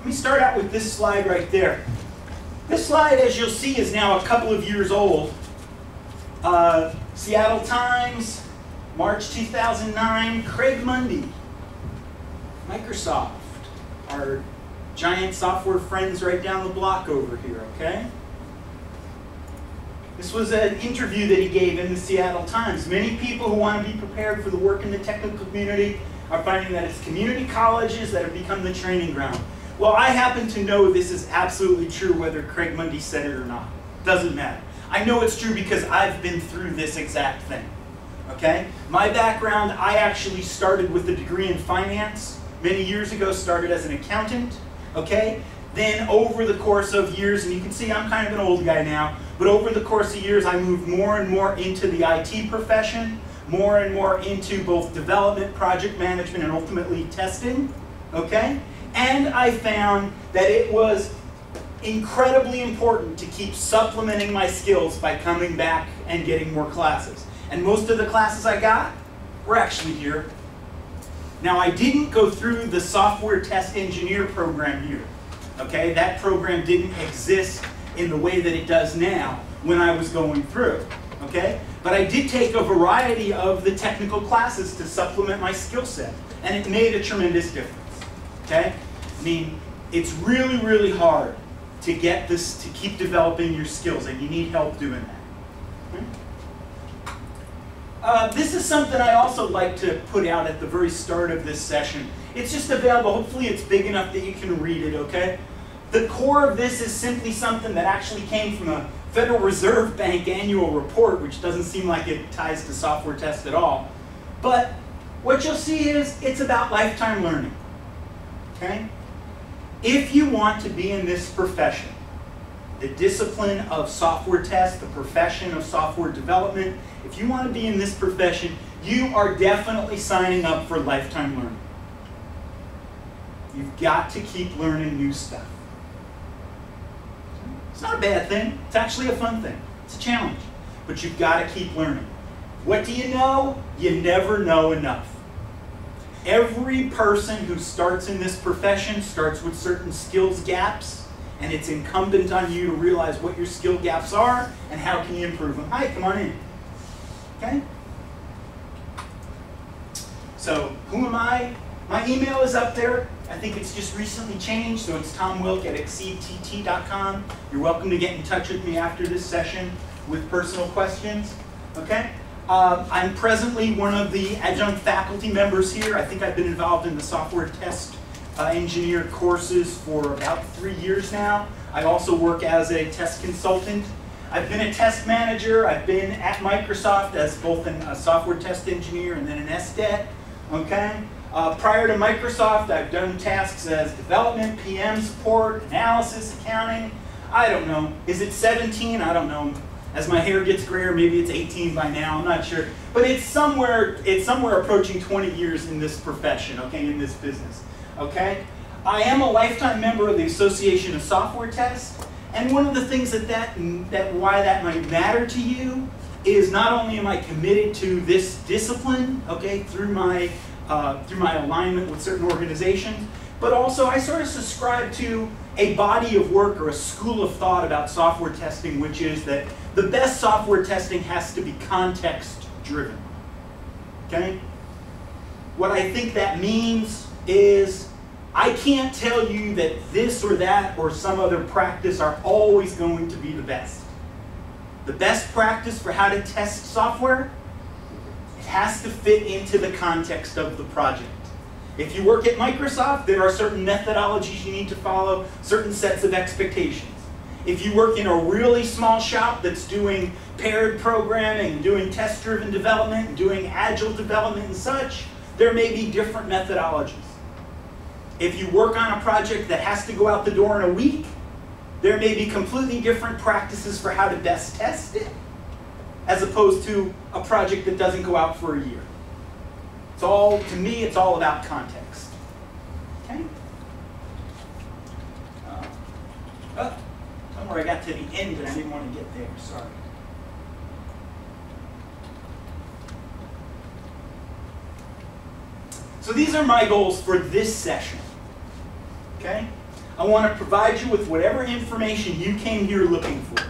Let me start out with this slide right there. This slide, as you'll see, is now a couple of years old. Seattle Times, March 2009, Craig Mundy, Microsoft, our giant software friends right down the block over here, okay? This was an interview that he gave in the Seattle Times. Many people who want to be prepared for the work in the technical community are finding that it's community colleges that have become the training ground. Well, I happen to know this is absolutely true whether Craig Mundy said it or not. Doesn't matter. I know it's true because I've been through this exact thing. Okay? My background, I actually started with a degree in finance. Many years ago, started as an accountant. Okay? Then over the course of years, and you can see I'm kind of an old guy now, but over the course of years, I moved more and more into the IT profession, more and more into both development, project management, and ultimately testing. Okay? And I found that it was incredibly important to keep supplementing my skills by coming back and getting more classes. And most of the classes I got were actually here. Now, I didn't go through the software test engineer program here. Okay, that program didn't exist in the way that it does now when I was going through. Okay, but I did take a variety of the technical classes to supplement my skill set, and it made a tremendous difference. Okay, I mean, it's really, really hard to get this, to keep developing your skills, and you need help doing that. Okay? This is something I also like to put out at the very start of this session. It's just available. Hopefully it's big enough that you can read it, okay? The core of this is simply something that actually came from a Federal Reserve Bank annual report, which doesn't seem like it ties to software tests at all. But what you'll see is it's about lifetime learning, okay? If you want to be in this profession, the discipline of software test, the profession of software development, if you want to be in this profession, you are definitely signing up for lifetime learning. You've got to keep learning new stuff. It's not a bad thing. It's actually a fun thing. It's a challenge. But you've got to keep learning. What do you know? You never know enough. Every person who starts in this profession starts with certain skills gaps, and it's incumbent on you to realize what your skill gaps are and how can you improve them. Hi, come on in. Okay? So, who am I? My email is up there. I think it's just recently changed, so it's tomwilk@exceedtt.com. You're welcome to get in touch with me after this session with personal questions. Okay? I'm presently one of the adjunct faculty members here. I think I've been involved in the software test engineer courses for about 3 years now. I also work as a test consultant. I've been a test manager. I've been at Microsoft as both a software test engineer and then an SDET. Okay? Prior to Microsoft, I've done tasks as development, PM support, analysis, accounting. I don't know. Is it 17? I don't know. As my hair gets grayer, maybe it's 18 by now, I'm not sure. But it's somewhere approaching 20 years in this profession, okay, in this business, okay? I am a lifetime member of the Association of Software Tests, and one of the things why that might matter to you is not only am I committed to this discipline, okay, through my alignment with certain organizations, but also I sort of subscribe to a body of work or a school of thought about software testing, which is that the best software testing has to be context-driven. Okay? What I think that means is I can't tell you that this or that or some other practice are always going to be the best. The best practice for how to test software, it has to fit into the context of the project. If you work at Microsoft, there are certain methodologies you need to follow, certain sets of expectations. If you work in a really small shop that's doing paired programming, doing test-driven development, doing agile development and such, there may be different methodologies. If you work on a project that has to go out the door in a week, there may be completely different practices for how to best test it, as opposed to a project that doesn't go out for a year. It's all, to me, it's all about context. Okay? Somewhere I got to the end and I didn't want to get there, sorry. So these are my goals for this session. Okay? I want to provide you with whatever information you came here looking for.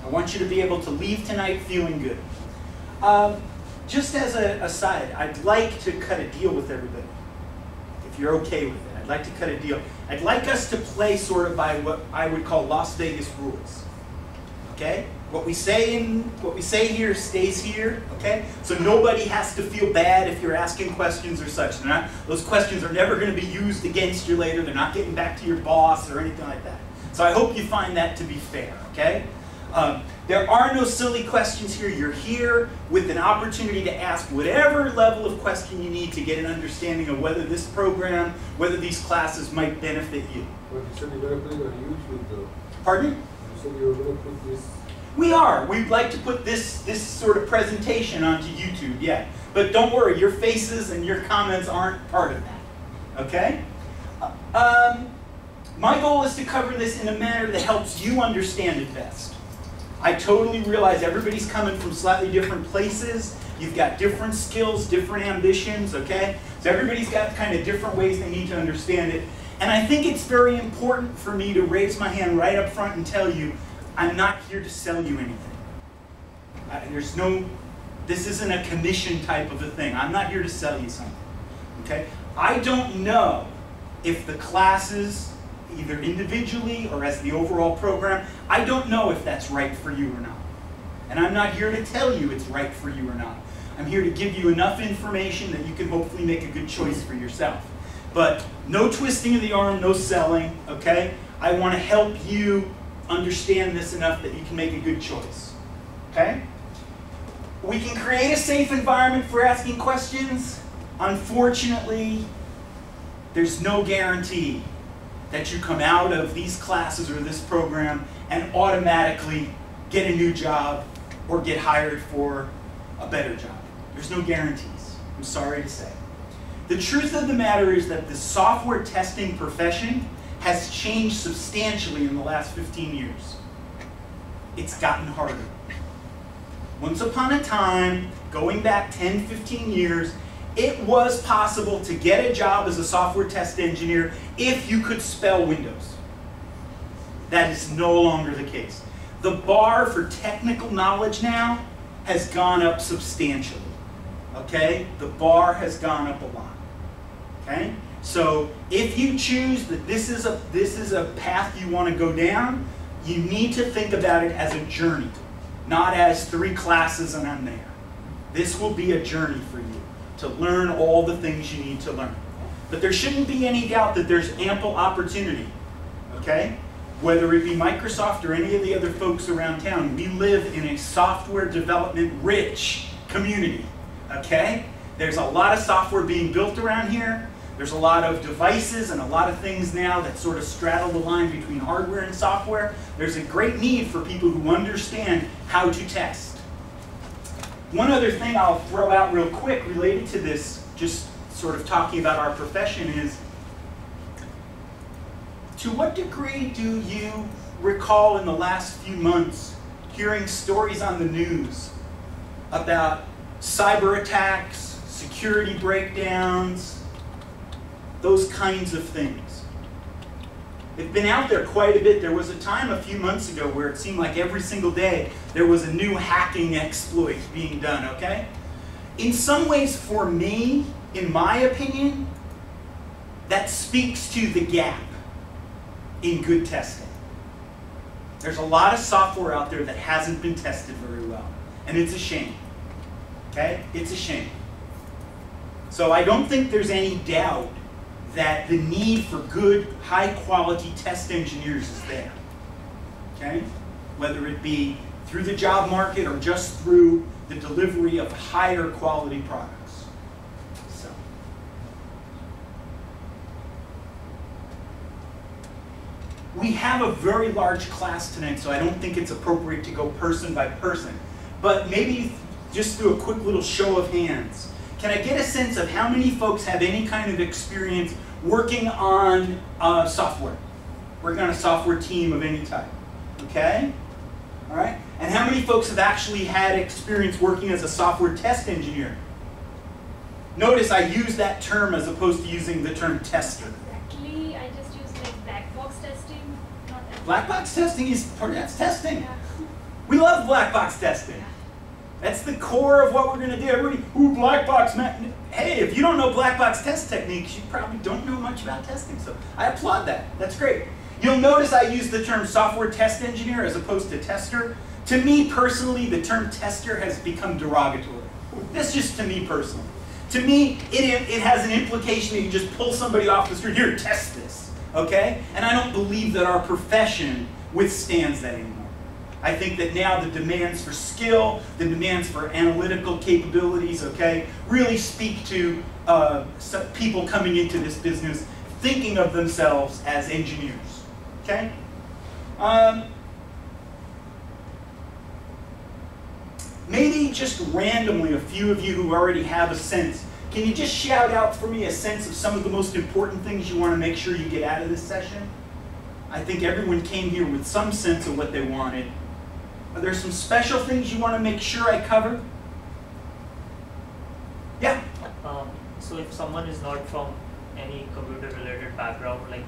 I want you to be able to leave tonight feeling good. Just as an aside, I'd like to cut a deal with everybody, if you're okay with it. I'd like to cut a deal. I'd like us to play sort of by what I would call Las Vegas rules. Okay? What we say here stays here. Okay? So nobody has to feel bad if you're asking questions or such. Those questions are never going to be used against you later. They're not getting back to your boss or anything like that. So I hope you find that to be fair. Okay? There are no silly questions here. You're here with an opportunity to ask whatever level of question you need to get an understanding of whether this program, whether these classes might benefit you. But you said you're going to put it on YouTube though. Pardon? You said you were going to put this... We are. We'd like to put this sort of presentation onto YouTube, yeah. But don't worry, your faces and your comments aren't part of that. Okay? My goal is to cover this in a manner that helps you understand it best. I totally realize everybody's coming from slightly different places. You've got different skills, different ambitions, okay? So everybody's got kind of different ways they need to understand it. And I think it's very important for me to raise my hand right up front and tell you, I'm not here to sell you anything. This isn't a commission type of a thing. I'm not here to sell you something, okay? I don't know if the classes, either individually or as the overall program, I don't know if that's right for you or not. And I'm not here to tell you it's right for you or not. I'm here to give you enough information that you can hopefully make a good choice for yourself. But no twisting of the arm, no selling, okay? I want to help you understand this enough that you can make a good choice, okay? We can create a safe environment for asking questions. Unfortunately, there's no guarantee that you come out of these classes or this program and automatically get a new job or get hired for a better job. There's no guarantees, I'm sorry to say. The truth of the matter is that the software testing profession has changed substantially in the last 15 years. It's gotten harder. Once upon a time, going back 10, 15 years, it was possible to get a job as a software test engineer if you could spell Windows. That is no longer the case. The bar for technical knowledge now has gone up substantially. Okay? The bar has gone up a lot. Okay? So if you choose that this is a path you want to go down, you need to think about it as a journey, not as 3 classes and I'm there. This will be a journey for you to learn all the things you need to learn. But there shouldn't be any doubt that there's ample opportunity, okay? Whether it be Microsoft or any of the other folks around town, we live in a software development rich community, okay? There's a lot of software being built around here. There's a lot of devices and a lot of things now that sort of straddle the line between hardware and software. There's a great need for people who understand how to test. One other thing I'll throw out real quick related to this, just sort of talking about our profession, is to what degree do you recall in the last few months hearing stories on the news about cyber attacks, security breakdowns, those kinds of things? It's been out there quite a bit. There was a time a few months ago where it seemed like every single day there was a new hacking exploit being done, okay? In some ways, for me, in my opinion, that speaks to the gap in good testing. There's a lot of software out there that hasn't been tested very well, and it's a shame, okay? It's a shame. So I don't think there's any doubt that the need for good, high-quality test engineers is there, okay? Whether it be through the job market or just through the delivery of higher quality products. So, we have a very large class tonight, so I don't think it's appropriate to go person by person. But maybe just do a quick little show of hands. Can I get a sense of how many folks have any kind of experience working on software? Working on a software team of any type, okay? All right, and how many folks have actually had experience working as a software test engineer? Notice I use that term as opposed to using the term tester. Exactly, I just used like black box testing? Not that Black box testing is that's testing. Yeah. We love black box testing. That's the core of what we're going to do. Everybody, ooh, black box, man. Hey, if you don't know black box test techniques, you probably don't know much about testing. So I applaud that. That's great. You'll notice I use the term software test engineer as opposed to tester. To me personally, the term tester has become derogatory. That's just to me personally. To me, it has an implication that you just pull somebody off the street, here, test this, okay? And I don't believe that our profession withstands that anymore. I think that now the demands for skill, the demands for analytical capabilities, okay, really speak to people coming into this business thinking of themselves as engineers, okay? Maybe just randomly, a few of you who already have a sense, can you just shout out for me a sense of some of the most important things you want to make sure you get out of this session? I think everyone came here with some sense of what they wanted. Are there some special things you want to make sure I cover? Yeah? So if someone is not from any computer-related background, like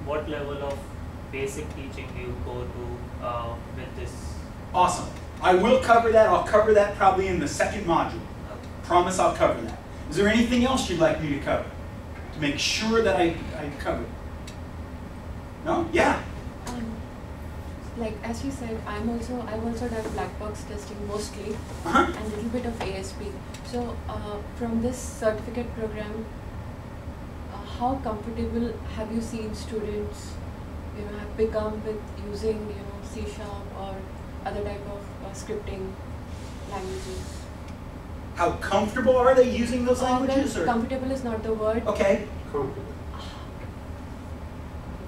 what level of basic teaching do you go to with this? Awesome. I will cover that. I'll cover that probably in the second module. Promise I'll cover that. Is there anything else you'd like me to cover? To make sure that I cover it? No? Yeah? Like as you said, I've also done black box testing mostly, Uh-huh. and a little bit of ASP. So from this certificate program, how comfortable have you seen students, have become with using, C# or other type of scripting languages? How comfortable are they using those languages? Well, comfortable is not the word. Okay. Comfortable.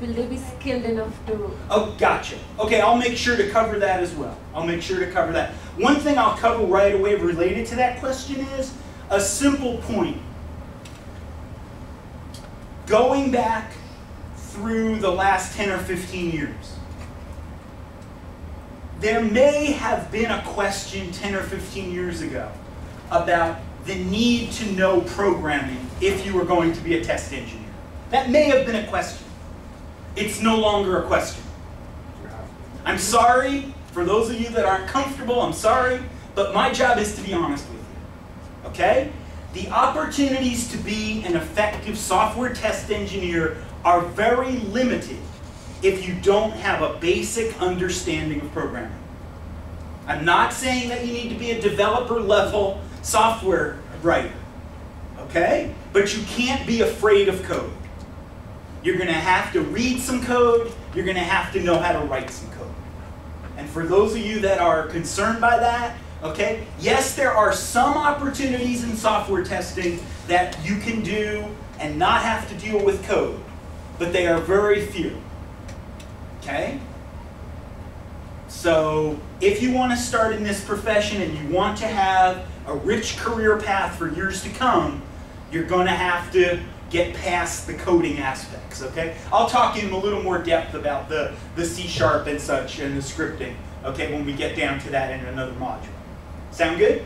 Will they be skilled enough to? Oh, gotcha. Okay, I'll make sure to cover that as well. I'll make sure to cover that. One thing I'll cover right away related to that question is a simple point. Going back through the last 10 or 15 years, there may have been a question 10 or 15 years ago about the need to know programming if you were going to be a test engineer. That may have been a question. It's no longer a question. I'm sorry for those of you that aren't comfortable, I'm sorry, but my job is to be honest with you, okay? The opportunities to be an effective software test engineer are very limited if you don't have a basic understanding of programming. I'm not saying that you need to be a developer level software writer, okay? But you can't be afraid of code. You're going to have to read some code. You're going to have to know how to write some code. And for those of you that are concerned by that, okay, yes, there are some opportunities in software testing that you can do and not have to deal with code, but they are very few, okay? So if you want to start in this profession and you want to have a rich career path for years to come, you're going to have to get past the coding aspects, okay? I'll talk in a little more depth about the C# and such and the scripting, okay, when we get down to that in another module. Sound good?